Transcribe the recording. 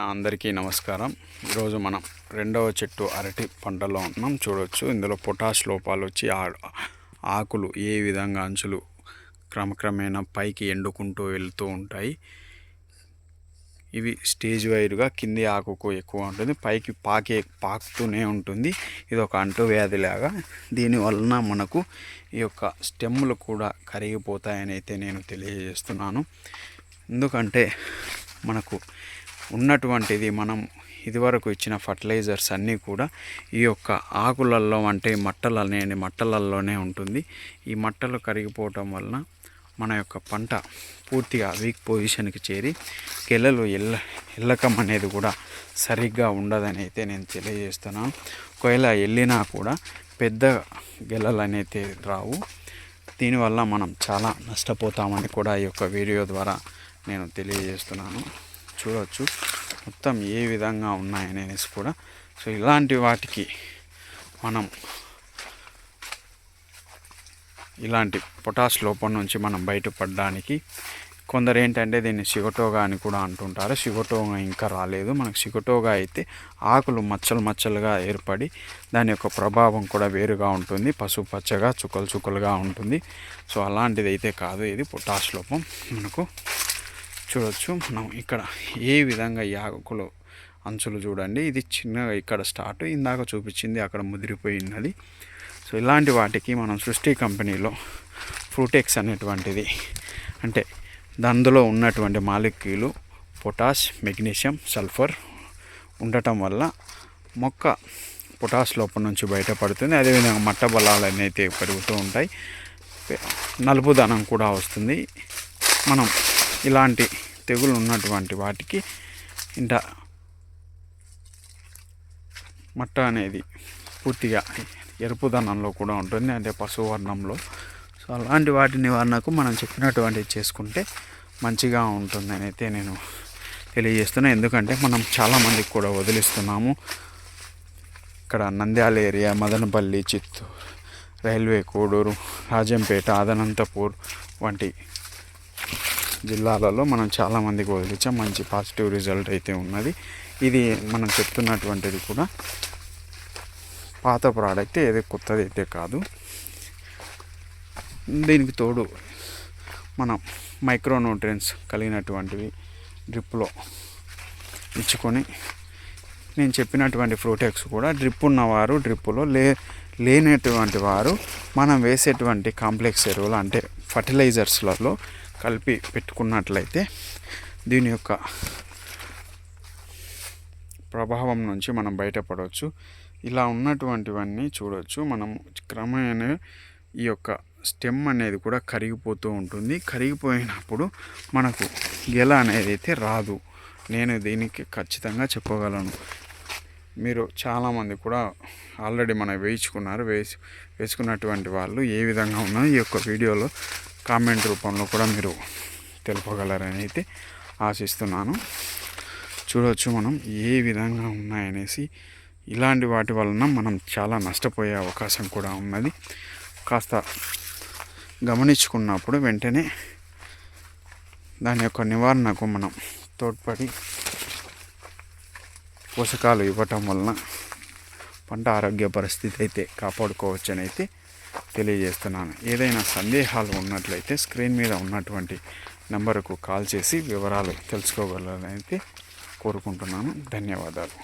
అందరికీ నమస్కారం. ఈరోజు మనం రెండవ చెట్టు అరటి పంటలో ఉన్నాం. చూడవచ్చు ఇందులో పొటాష్ లోపాలు వచ్చి ఆకులు ఏ విధంగా అంచులు క్రమక్రమేణా పైకి ఎండుకుంటూ వెళ్తూ ఉంటాయి. ఇవి స్టేజ్ వైడ్గా కింది ఆకుకు ఎక్కువ ఉంటుంది, పైకి పాకుతూనే ఉంటుంది. ఇది ఒక అంటువ్యాధి లాగా. దీనివలన మనకు ఈ యొక్క స్టెమ్ములు కూడా కరిగిపోతాయని అయితే నేను తెలియజేస్తున్నాను. ఎందుకంటే మనకు ఉన్నటువంటిది మనం ఇదివరకు ఇచ్చిన ఫర్టిలైజర్స్ అన్నీ కూడా ఈ యొక్క ఆకులలో అంటే మట్టలలోనే ఉంటుంది. ఈ మట్టలు కరిగిపోవటం వలన మన యొక్క పంట పూర్తిగా వీక్ పొజిషన్కి చేరి గెలలు ఎల్లకం అనేది కూడా సరిగ్గా ఉండదని అయితే నేను తెలియజేస్తున్నాను. ఒకవేళ వెళ్ళినా కూడా పెద్ద గెలలు అనేది రావు. దీనివల్ల మనం చాలా నష్టపోతామని కూడా ఈ యొక్క వీడియో ద్వారా నేను తెలియజేస్తున్నాను. చూడవచ్చు మొత్తం ఏ విధంగా ఉన్నాయనేసి కూడా. సో ఇలాంటి వాటికి మనం ఇలాంటి పొటాష్ లోపం నుంచి మనం బయటపడడానికి కొందరు ఏంటంటే దీన్ని సిగటోగా అని కూడా అంటుంటారు. సిగటోగా ఇంకా రాలేదు. మనకు సిగటోగా అయితే ఆకులు మచ్చలుగా ఏర్పడి దాని యొక్క ప్రభావం కూడా వేరుగా ఉంటుంది, పసుపు పచ్చగా చుక్కలుగా ఉంటుంది. సో అలాంటిది అయితే కాదు, ఇది పొటాష్ లోపం. మనకు చూడవచ్చు మనం ఇక్కడ ఏ విధంగా ఈ ఆకులు అంచులు చూడండి, ఇది చిన్నగా ఇక్కడ స్టార్ట్, ఇందాక చూపించింది అక్కడ ముదిరిపోయినది. సో ఇలాంటి వాటికి మనం సృష్టి కంపెనీలో ఫ్రూటెక్స్ అనేటువంటిది అంటే దానిలో ఉన్నటువంటి మాలిక్యూలు పొటాష్, మెగ్నీషియం, సల్ఫర్ ఉండటం వల్ల మొక్క పొటాష్ లోపం నుంచి బయటపడుతుంది. అదేవిధంగా మట్ట బలాలు అయితే పెరుగుతూ ఉంటాయి, నలుపుదనం కూడా వస్తుంది. మనం ఇలాంటి తెగులు ఉన్నటువంటి వాటికి ఇంత మట్ట అనేది పూర్తిగా ఎరుపుదనంలో కూడా ఉంటుంది, అంటే పసుపు వర్ణంలో. సో అలాంటి వాటి నివారణకు మనం చెప్పినటువంటివి చేసుకుంటే మంచిగా ఉంటుందని అయితే నేను తెలియజేస్తున్నాను. ఎందుకంటే మనం చాలామందికి కూడా వదిలిస్తున్నాము. ఇక్కడ నంద్యాల ఏరియా, మదనపల్లి, చిత్తూరు, రైల్వే కోడూరు, రాజంపేట, అనంతపూర్ వంటి జిల్లాలలో మనం చాలామందికి వదిలించాం. మంచి పాజిటివ్ రిజల్ట్ అయితే ఉన్నది. ఇది మనం చెప్తున్నటువంటిది కూడా పాత ప్రోడక్ట్, ఏది కొత్తది అయితే కాదు. దీనికి తోడు మనం మైక్రోన్యూట్రియన్స్ కలిగినటువంటివి డ్రిప్లో ఇచ్చుకొని, నేను చెప్పినటువంటి ఫ్రూటెక్స్ కూడా డ్రిప్ ఉన్నవారు డ్రిప్పులో లేనటువంటి వారు మనం వేసేటువంటి కాంప్లెక్స్ ఎరువులు అంటే ఫర్టిలైజర్స్లలో కలిపి పెట్టుకున్నట్లయితే దీని యొక్క ప్రభావం నుంచి మనం బయటపడవచ్చు. ఇలా ఉన్నటువంటివన్నీ చూడవచ్చు. మనం క్రమేణా ఈ యొక్క స్టెమ్ అనేది కూడా కరిగిపోతూ ఉంటుంది. కరిగిపోయినప్పుడు మనకు గెల అనేది అయితే రాదు. నేను దీనికి ఖచ్చితంగా చెప్పగలను. మీరు చాలామంది కూడా ఆల్రెడీ మనం వేసుకున్నటువంటి వాళ్ళు ఏ విధంగా ఉన్నారో ఈ యొక్క వీడియోలో కామెంట్ రూపంలో కూడా మీరు తెలుపగలరని అయితే ఆశిస్తున్నాను. చూడవచ్చు మనం ఏ విధంగా ఉన్నాయనేసి. ఇలాంటి వాటి వలన మనం చాలా నష్టపోయే అవకాశం కూడా ఉన్నది. కాస్త గమనించుకున్నప్పుడు వెంటనే దాని యొక్క నివారణకు మనం తోడ్పడి పోషకాలు ఇవ్వటం వలన పంట ఆరోగ్య పరిస్థితి అయితే కాపాడుకోవచ్చని అయితే తెలియజేస్తున్నాను. ఏదైనా సందేహాలు ఉన్నట్లయితే స్క్రీన్ మీద ఉన్నటువంటి నెంబరుకు కాల్ చేసి వివరాలు తెలుసుకోగలరని అయితే కోరుకుంటున్నాను. ధన్యవాదాలు.